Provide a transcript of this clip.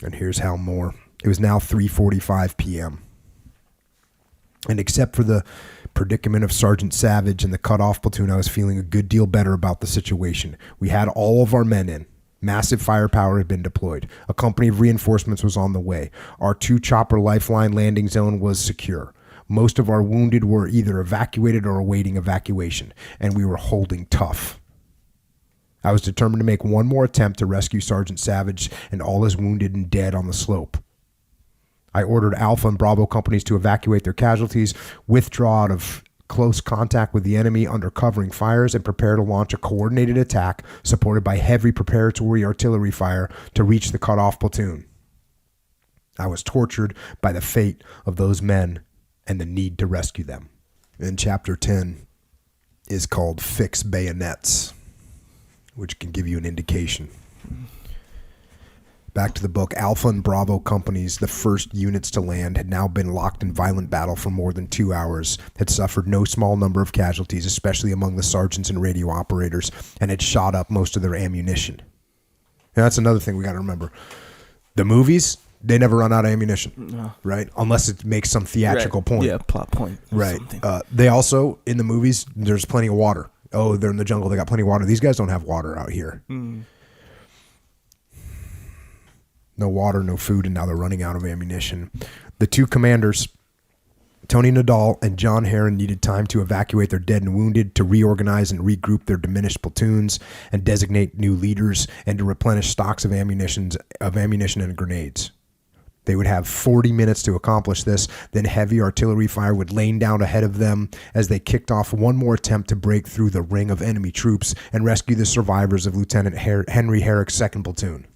And here's how more. It was now 3:45 p.m. And except for the predicament of Sergeant Savage and the cut-off platoon, I was feeling a good deal better about the situation. We had all of our men in. Massive firepower had been deployed. A company of reinforcements was on the way. Our 2-chopper lifeline landing zone was secure. Most of our wounded were either evacuated or awaiting evacuation, and we were holding tough. I was determined to make one more attempt to rescue Sergeant Savage and all his wounded and dead on the slope. I ordered Alpha and Bravo companies to evacuate their casualties, withdraw out of close contact with the enemy under covering fires, and prepare to launch a coordinated attack supported by heavy preparatory artillery fire to reach the cut-off platoon. I was tortured by the fate of those men and the need to rescue them. And Chapter 10 is called Fix Bayonets, which can give you an indication. Back to the book. Alpha and Bravo companies, the first units to land, had now been locked in violent battle for more than 2 hours, had suffered no small number of casualties, especially among the sergeants and radio operators, and had shot up most of their ammunition. And that's another thing we got to remember. The movies, they never run out of ammunition, no. Right? Unless it makes some theatrical point. Yeah, plot point. Right. They also, in the movies, there's plenty of water. Oh, they're in the jungle. They got plenty of water. These guys don't have water out here. No water, no food, and now they're running out of ammunition. The two commanders, Tony Nadal and John Herron, needed time to evacuate their dead and wounded, to reorganize and regroup their diminished platoons, and designate new leaders, and to replenish stocks of ammunition and grenades. They would have 40 minutes to accomplish this, then heavy artillery fire would rain down ahead of them as they kicked off one more attempt to break through the ring of enemy troops and rescue the survivors of Lieutenant Henry Herrick's 2nd Platoon.